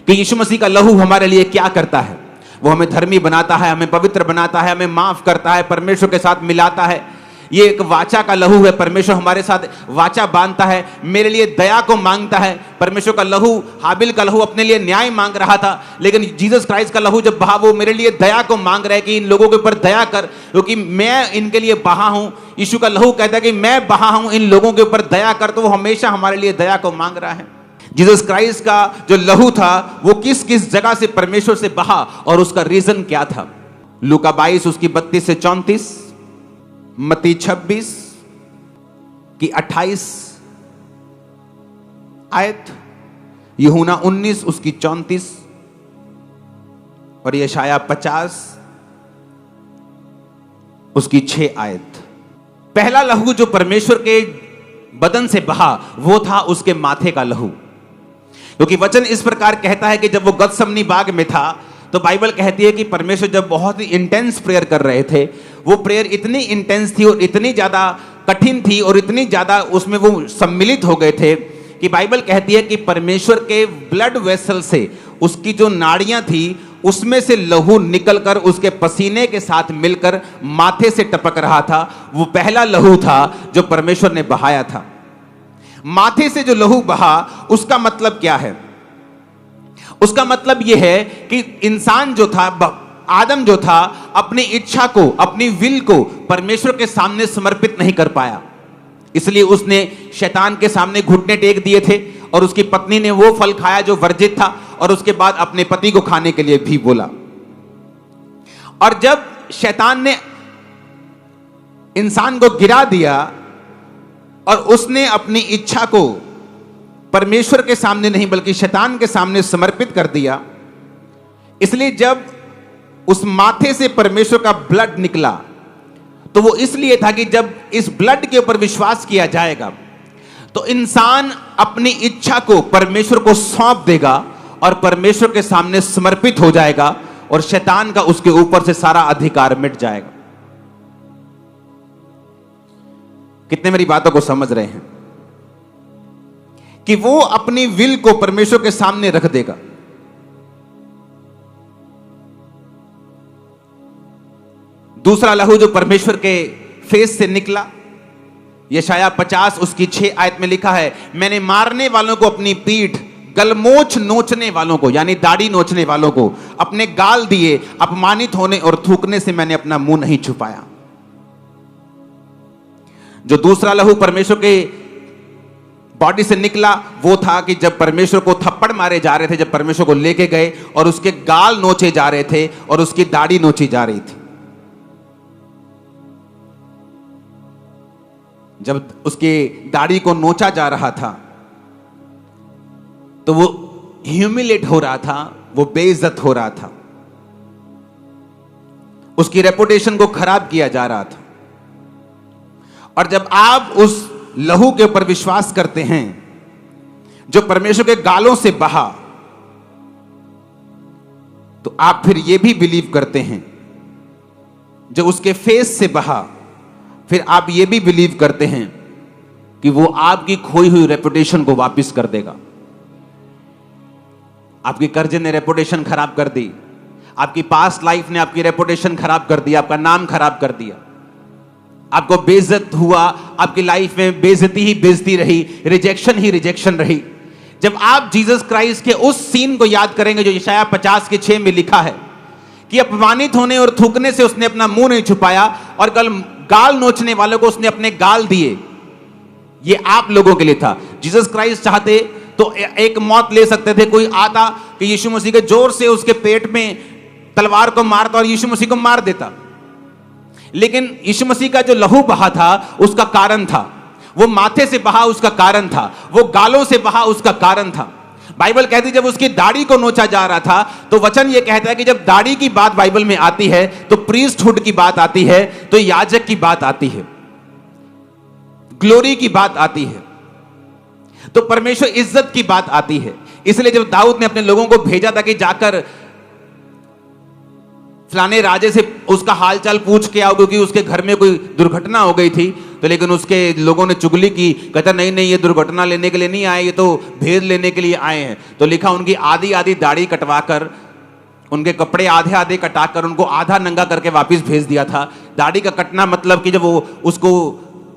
कि यीशु मसीह का लहू हमारे लिए क्या करता है। वो हमें धर्मी बनाता है, हमें पवित्र बनाता है, हमें माफ करता है, परमेश्वर के साथ मिलाता है। ये एक वाचा का लहू है, परमेश्वर हमारे साथ वाचा बांधता है, मेरे लिए दया को मांगता है। परमेश्वर का लहू, हाबिल का लहू अपने लिए न्याय मांग रहा था, लेकिन जीसस क्राइस्ट का लहू जब बहा, वो मेरे लिए दया को मांग रहा है कि इन लोगों के ऊपर दया कर, क्योंकि मैं इनके लिए बहा हूं। यीशु का लहू कहता है कि मैं बहा हूं, इन लोगों के ऊपर दया कर, तो वो हमेशा हमारे लिए दया को मांग रहा है। जीसस क्राइस्ट का जो लहू था वो किस किस जगह से परमेश्वर से बहा और उसका रीजन क्या था। लूका 22 उसकी 32 से 34, मत्ती 26 की 28 आयत, यूहन्ना 19 उसकी 34 और यशाया 50 उसकी 6 आयत। पहला लहू जो परमेश्वर के बदन से बहा वो था उसके माथे का लहू, क्योंकि वचन इस प्रकार कहता है कि जब वो गतसमनी बाग में था तो बाइबल कहती है कि परमेश्वर जब बहुत ही इंटेंस प्रेयर कर रहे थे, वो प्रेयर इतनी इंटेंस थी और इतनी ज्यादा कठिन थी और इतनी ज्यादा उसमें वो सम्मिलित हो गए थे कि बाइबल कहती है कि परमेश्वर के ब्लड वेसल से, उसकी जो नाड़ियां थी उसमें से लहू निकलकर उसके पसीने के साथ मिलकर माथे से टपक रहा था। वो पहला लहू था जो परमेश्वर ने बहाया था। माथे से जो लहू बहा उसका मतलब क्या है? उसका मतलब यह है कि इंसान जो था, आदम जो था, अपनी इच्छा को, अपनी विल को परमेश्वर के सामने समर्पित नहीं कर पाया, इसलिए उसने शैतान के सामने घुटने टेक दिए थे और उसकी पत्नी ने वो फल खाया जो वर्जित था और उसके बाद अपने पति को खाने के लिए भी बोला। और जब शैतान ने इंसान को गिरा दिया और उसने अपनी इच्छा को परमेश्वर के सामने नहीं बल्कि शैतान के सामने समर्पित कर दिया, इसलिए जब उस माथे से परमेश्वर का ब्लड निकला तो वो इसलिए था कि जब इस ब्लड के ऊपर विश्वास किया जाएगा तो इंसान अपनी इच्छा को परमेश्वर को सौंप देगा और परमेश्वर के सामने समर्पित हो जाएगा और शैतान का उसके ऊपर से सारा अधिकार मिट जाएगा। कितने मेरी बातों को समझ रहे हैं कि वो अपनी विल को परमेश्वर के सामने रख देगा। दूसरा लहू जो परमेश्वर के फेस से निकला, यशाया 50 उसकी 6 आयत में लिखा है, मैंने मारने वालों को अपनी पीठ, गलमोछ नोचने वालों को यानी दाढ़ी नोचने वालों को अपने गाल दिए, अपमानित होने और थूकने से मैंने अपना मुंह नहीं छुपाया। जो दूसरा लहू परमेश्वर के बॉडी से निकला वो था कि जब परमेश्वर को थप्पड़ मारे जा रहे थे, जब परमेश्वर को लेके गए और उसके गाल नोचे जा रहे थे और उसकी दाढ़ी नोची जा रही थी। जब उसकी दाढ़ी को नोचा जा रहा था तो वो ह्यूमिलेट हो रहा था, वो बेइज्जत हो रहा था, उसकी रेपुटेशन को खराब किया जा रहा था। और जब आप उस लहू के ऊपर विश्वास करते हैं जो परमेश्वर के गालों से बहा, तो आप फिर यह भी बिलीव करते हैं जो उसके फेस से बहा, फिर आप यह भी बिलीव करते हैं कि वो आपकी खोई हुई रेपुटेशन को वापस कर देगा। आपके कर्जे ने रेपुटेशन खराब कर दी, आपकी पास्ट लाइफ ने आपकी रेपुटेशन खराब कर दी, आपका नाम खराब कर दिया, आपको बेइज्जत हुआ, आपकी लाइफ में बेइज्जती ही बेइज्जती रही, रिजेक्शन ही रिजेक्शन रही। जब आप जीसस क्राइस्ट के उस सीन को याद करेंगे जो यशाया 50 के 6 में लिखा है कि अपमानित होने और थूकने से उसने अपना मुंह नहीं छुपाया और गाल नोचने वालों को उसने अपने गाल दिए, ये आप लोगों के लिए था। जीसस क्राइस्ट चाहते तो एक मौत ले सकते थे, कोई आता कि यीशु मसीह के जोर से उसके पेट में तलवार को मारता और यीशु मसीह को मार देता, लेकिन यीशु मसीह का जो लहू बहा था उसका कारण था, वो माथे से बहा उसका कारण था, वो गालों से बहा उसका कारण था। बाइबल कहती है जब उसकी दाढ़ी को नोचा जा रहा था तो वचन ये कहता है कि जब दाढ़ी की बात बाइबल में आती है तो प्रीस्टहुड की बात आती है, तो याजक की बात आती है, ग्लोरी की बात आती है, तो परमेश्वर इज्जत की बात आती है। इसलिए जब दाऊद ने अपने लोगों को भेजा था कि जाकर फलाने राजे से उसका हालचाल पूछ के आओ क्योंकि उसके घर में कोई दुर्घटना हो गई थी, तो लेकिन उसके लोगों ने चुगली की, कहता नहीं नहीं ये दुर्घटना लेने के लिए नहीं आए, ये तो भेद लेने के लिए आए हैं। तो लिखा उनकी आधी आधी दाढ़ी कटवाकर, उनके कपड़े आधे आधे कटाकर उनको आधा नंगा करके वापस भेज दिया था। दाढ़ी का कटना मतलब कि जब वो उसको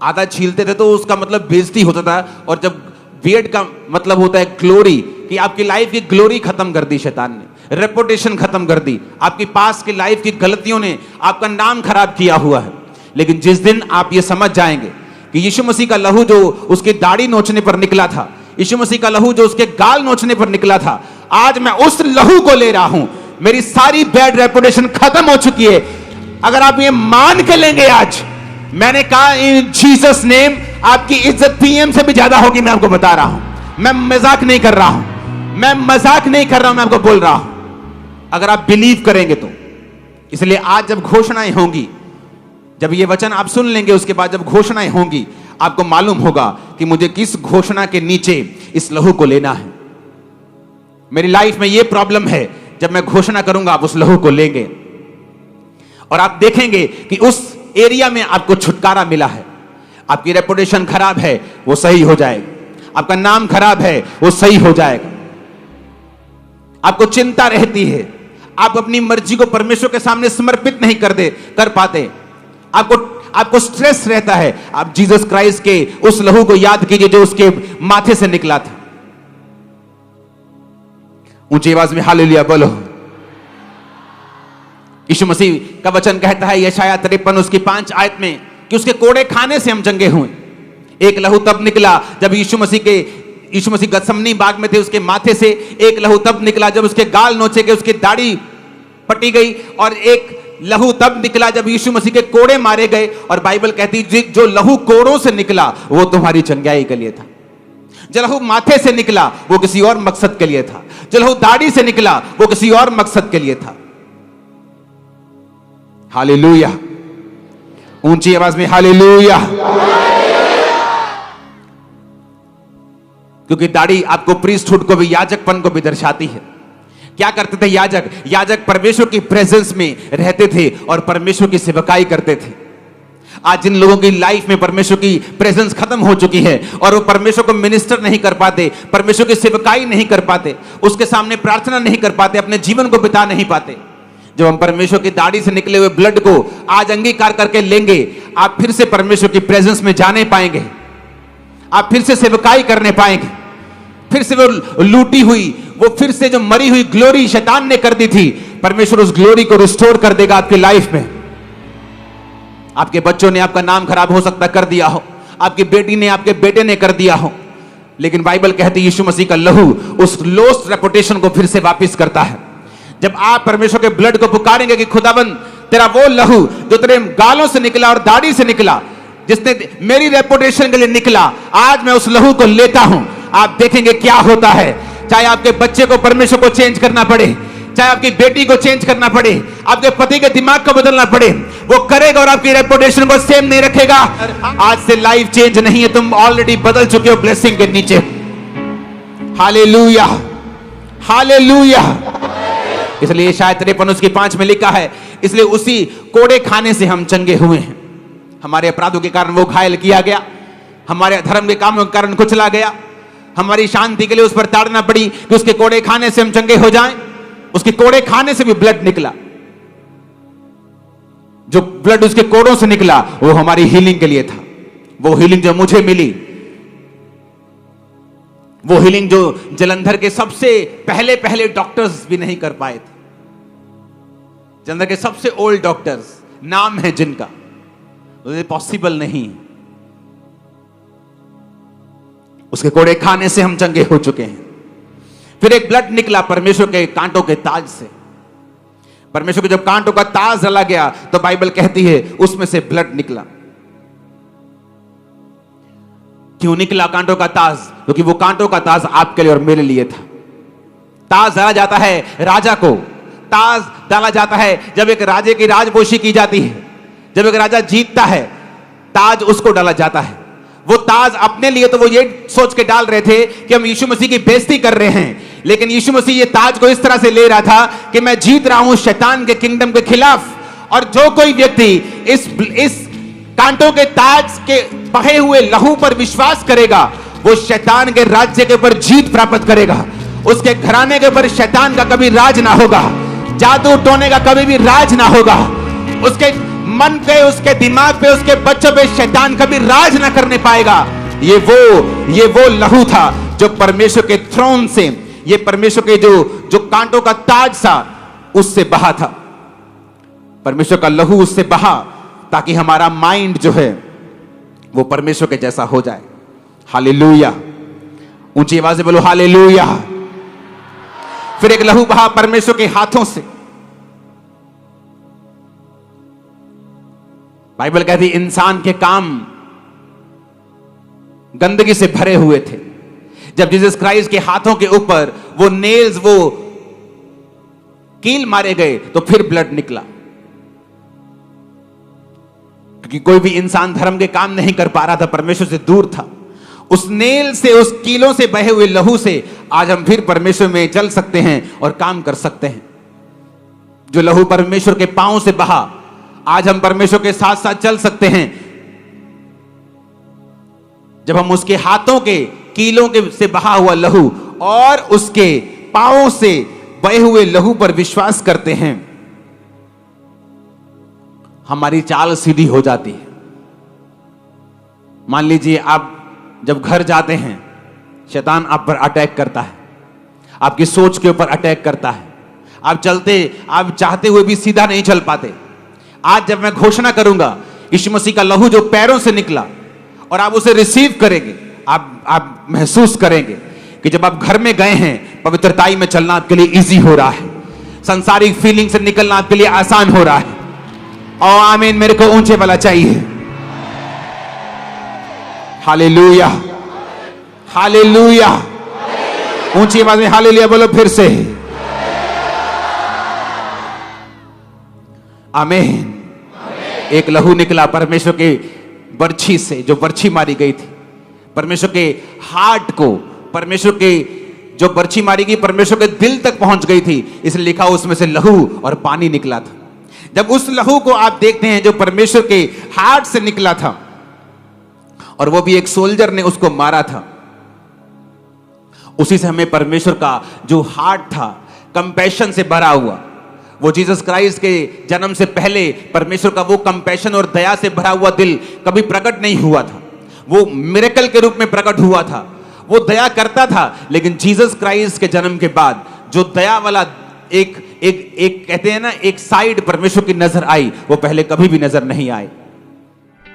आधा छीलते थे तो उसका मतलब बेइज्जती होता था, और जब बियर्ड का मतलब होता है ग्लोरी, कि आपकी लाइफ की ग्लोरी खत्म कर दी शैतान ने, रेपुटेशन खत्म कर दी, आपकी पास की लाइफ की गलतियों ने आपका नाम खराब किया हुआ है। लेकिन जिस दिन आप ये समझ जाएंगे कि यीशु मसीह का लहू जो उसकी दाढ़ी नोचने पर निकला था, यीशु मसीह का लहू जो उसके गाल नोचने पर निकला था, आज मैं उस लहू को ले रहा हूं, मेरी सारी बैड रेपुटेशन खत्म हो चुकी है। अगर आप ये मान के लेंगे, आज मैंने कहा इन जीसस नेम आपकी इज्जत पीएम से भी ज्यादा होगी। मैं आपको बता रहा हूं, मैं मजाक नहीं कर रहा हूं, मैं मजाक नहीं कर रहा हूं, मैं आपको बोल रहा हूं। अगर आप बिलीव करेंगे तो। इसलिए आज जब घोषणाएं होंगी, जब ये वचन आप सुन लेंगे, उसके बाद जब घोषणाएं होंगी, आपको मालूम होगा कि मुझे किस घोषणा के नीचे इस लहू को लेना है। मेरी लाइफ में ये प्रॉब्लम है, जब मैं घोषणा करूंगा आप उस लहू को लेंगे और आप देखेंगे कि उस एरिया में आपको छुटकारा मिला है। आपकी रेपुटेशन खराब है, वो सही हो जाएगा। आपका नाम खराब है, वो सही हो जाएगा। आपको चिंता रहती है, आप अपनी मर्जी को परमेश्वर के सामने समर्पित नहीं कर पाते, आपको स्ट्रेस रहता है। आप जीसस क्राइस्ट के उस लहू को याद कीजिए जो उसके माथे से निकला था। ऊंची आवाज में हालेलुया बोलो। यीशु मसीह का वचन कहता है यशायाह 53 उसकी 5 आयत में कि उसके कोड़े खाने से हम चंगे हुए। एक लहू तब निकला जब यीशु मसीह गत्समनी बाग में थे, उसके माथे से। एक लहू तब निकला जब उसके गाल नोचे गए, उसकी दाढ़ी पटी गई। और एक लहू तब निकला जब यीशु मसीह के कोड़े मारे गए। और बाइबल कहती जो लहू कोड़ों से निकला वो तुम्हारी चंगाई के लिए था। जो लहू माथे से निकला वो किसी और मकसद के लिए था। जो लहू दाढ़ी से निकला वो किसी और मकसद के लिए था। हालेलुया, ऊंची आवाज में हालेलुया। क्योंकि दाढ़ी आपको प्रीस्टहुड को भी, याजकपन को भी दर्शाती है। क्या करते थे याजक परमेश्वर की प्रेजेंस में रहते थे और परमेश्वर की सेवकाई करते थे। आज जिन लोगों की लाइफ में परमेश्वर की प्रेजेंस खत्म हो चुकी है और वो परमेश्वर को मिनिस्टर नहीं कर पाते, परमेश्वर की सेवकाई नहीं कर पाते, उसके सामने प्रार्थना नहीं कर पाते, अपने जीवन को बिता नहीं पाते। जब हम परमेश्वर की दाढ़ी से निकले हुए ब्लड को आज अंगीकार करके लेंगे, आप फिर से परमेश्वर की प्रेजेंस में जाने पाएंगे, आप फिर से सेवकाई करने पाएंगे। फिर से वो लूटी हुई, वो फिर से जो मरी हुई ग्लोरी शैतान ने कर दी थी, परमेश्वर उस ग्लोरी को रिस्टोर कर देगा आपकी लाइफ में। आपके बच्चों ने आपका नाम खराब हो सकता कर दिया हो, आपकी बेटी ने, आपके बेटे ने कर दिया हो, लेकिन बाइबल कहती है यीशु मसीह का लहू उस लॉस्ट रेपुटेशन को फिर से वापस करता है। जब आप परमेश्वर के ब्लड को पुकारेंगे कि खुदाबंद तेरा वो लहू जो तेरे गालों से निकला और दाढ़ी से निकला, जिसने मेरी रेपुटेशन के लिए निकला, आज मैं उस लहू को लेता हूं। आप देखेंगे क्या होता है। चाहे आपके बच्चे को परमेश्वर को चेंज करना पड़े, चाहे आपकी बेटी को चेंज करना पड़े, आपके पति के दिमाग को बदलना पड़े, वो करेगा और आपकी रेपुटेशन को सेम नहीं रखेगा। आज से लाइफ चेंज नहीं है, तुम ऑलरेडी बदल चुके हो ब्लेसिंग के नीचे। Hallelujah, hallelujah. इसलिए शायद 53 उसकी 5 में लिखा है, इसलिए उसी कोड़े खाने से हम चंगे हुए हैं। हमारे अपराधों के कारण वो घायल किया गया, हमारे धर्म के कामों के कारण कुचला गया, हमारी शांति के लिए उस पर ताड़ना पड़ी कि उसके कोड़े खाने से हम चंगे हो जाएं। उसके कोड़े खाने से भी ब्लड निकला, जो ब्लड उसके कोड़ों से निकला वो हमारी हीलिंग के लिए था। वो हीलिंग जो मुझे मिली, वो हीलिंग जो जलंधर के सबसे पहले डॉक्टर्स भी नहीं कर पाए थे। जलंधर के सबसे ओल्ड डॉक्टर्स, नाम है जिनका, पॉसिबल नहीं। उसके कोड़े खाने से हम चंगे हो चुके हैं। फिर एक ब्लड निकला परमेश्वर के कांटों के ताज से। परमेश्वर के जब कांटों का ताज जला गया तो बाइबल कहती है उसमें से ब्लड निकला। क्यों निकला कांटों का ताज? क्योंकि वो कांटों का ताज आपके लिए और मेरे लिए था। ताज डाला जाता है राजा को, ताज डाला जाता है जब एक राजे की राजपोशी की जाती है, जब एक राजा जीतता है ताज उसको डाला जाता है। वो ताज अपने लिए तो वो ये सोच के डाल रहे थे कि हम यीशु मसीह की बेइज्जती कर रहे हैं, लेकिन यीशु मसीह ये ताज को इस तरह से ले रहा था कि मैं जीत रहा हूं शैतान के किंगडम के खिलाफ। और जो कोई व्यक्ति इस कांटों के ताज के बहे हुए लहू पर विश्वास करेगा, वो शैतान के राज्य के ऊपर जीत प्राप्त करेगा। उसके घराने के ऊपर शैतान का कभी राज ना होगा, जादू टोने का कभी भी राज ना होगा। उसके मन पे, उसके दिमाग पे, उसके बच्चों पे शैतान कभी राज ना करने पाएगा। ये वो लहू था जो परमेश्वर के थ्रोन से, ये परमेश्वर के जो कांटों का ताज था उससे बहा था। परमेश्वर का लहू उससे बहा ताकि हमारा माइंड जो है वो परमेश्वर के जैसा हो जाए। हालेलुया, ऊंची आवाज से बोलो हालेलुया। फिर एक लहू बहा परमेश्वर के हाथों से। बाइबल कहती इंसान के काम गंदगी से भरे हुए थे। जब जीसस क्राइस्ट के हाथों के ऊपर वो नेल्स, वो कील मारे गए तो फिर ब्लड निकला, क्योंकि कोई भी इंसान धर्म के काम नहीं कर पा रहा था, परमेश्वर से दूर था। उस नेल से, उस कीलों से बहे हुए लहू से आज हम फिर परमेश्वर में चल सकते हैं और काम कर सकते हैं। जो लहू परमेश्वर के पांव से बहा, आज हम परमेश्वर के साथ साथ चल सकते हैं। जब हम उसके हाथों के कीलों के से बहा हुआ लहू और उसके पांवों से बहे हुए लहू पर विश्वास करते हैं, हमारी चाल सीधी हो जाती है। मान लीजिए आप जब घर जाते हैं, शैतान आप पर अटैक करता है, आपकी सोच के ऊपर अटैक करता है, आप चाहते हुए भी सीधा नहीं चल पाते। आज जब मैं घोषणा करूंगा, यीशु मसीह का लहू जो पैरों से निकला और आप उसे रिसीव करेंगे, आप महसूस करेंगे कि जब आप घर में गए हैं, पवित्रताई में चलना आपके लिए इजी हो रहा है, सांसारिक फीलिंग से निकलना आपके लिए आसान हो रहा है। और आमीन, मेरे को ऊंचे वाला चाहिए। हालेलुया, हालेलुया, ऊंची आवाज में हालेलुया बोलो फिर से। आमीन। एक लहू निकला परमेश्वर के बर्छी से, जो बर्छी मारी गई थी, परमेश्वर के हार्ट को, परमेश्वर के जो बर्छी मारी गई परमेश्वर के दिल तक पहुंच गई थी, इसलिए लिखा उसमें से लहू और पानी निकला था। जब उस लहू को आप देखते हैं जो परमेश्वर के हार्ट से निकला था, और वो भी एक सोल्जर ने उसको मारा था, उसी से हमें परमेश्वर का जो हार्ट था, कंपैशन से भरा हुआ, वो जीसस क्राइस्ट के जन्म से पहले परमेश्वर का वो कंपैशन और दया से भरा हुआ दिल कभी प्रकट नहीं हुआ था। वो मिरेकल के रूप में प्रकट हुआ था, वो दया करता था। लेकिन जीसस क्राइस्ट के जन्म के बाद जो दया वाला एक कहते हैं ना, एक साइड परमेश्वर की नजर आई, वो पहले कभी भी नजर नहीं आई।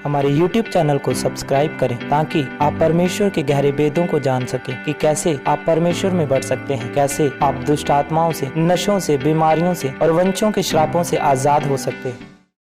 हमारे YouTube चैनल को सब्सक्राइब करें ताकि आप परमेश्वर के गहरे भेदों को जान सकें कि कैसे आप परमेश्वर में बढ़ सकते हैं, कैसे आप दुष्ट आत्माओं से, नशों से, बीमारियों से और वंशों के श्रापों से आजाद हो सकते हैं।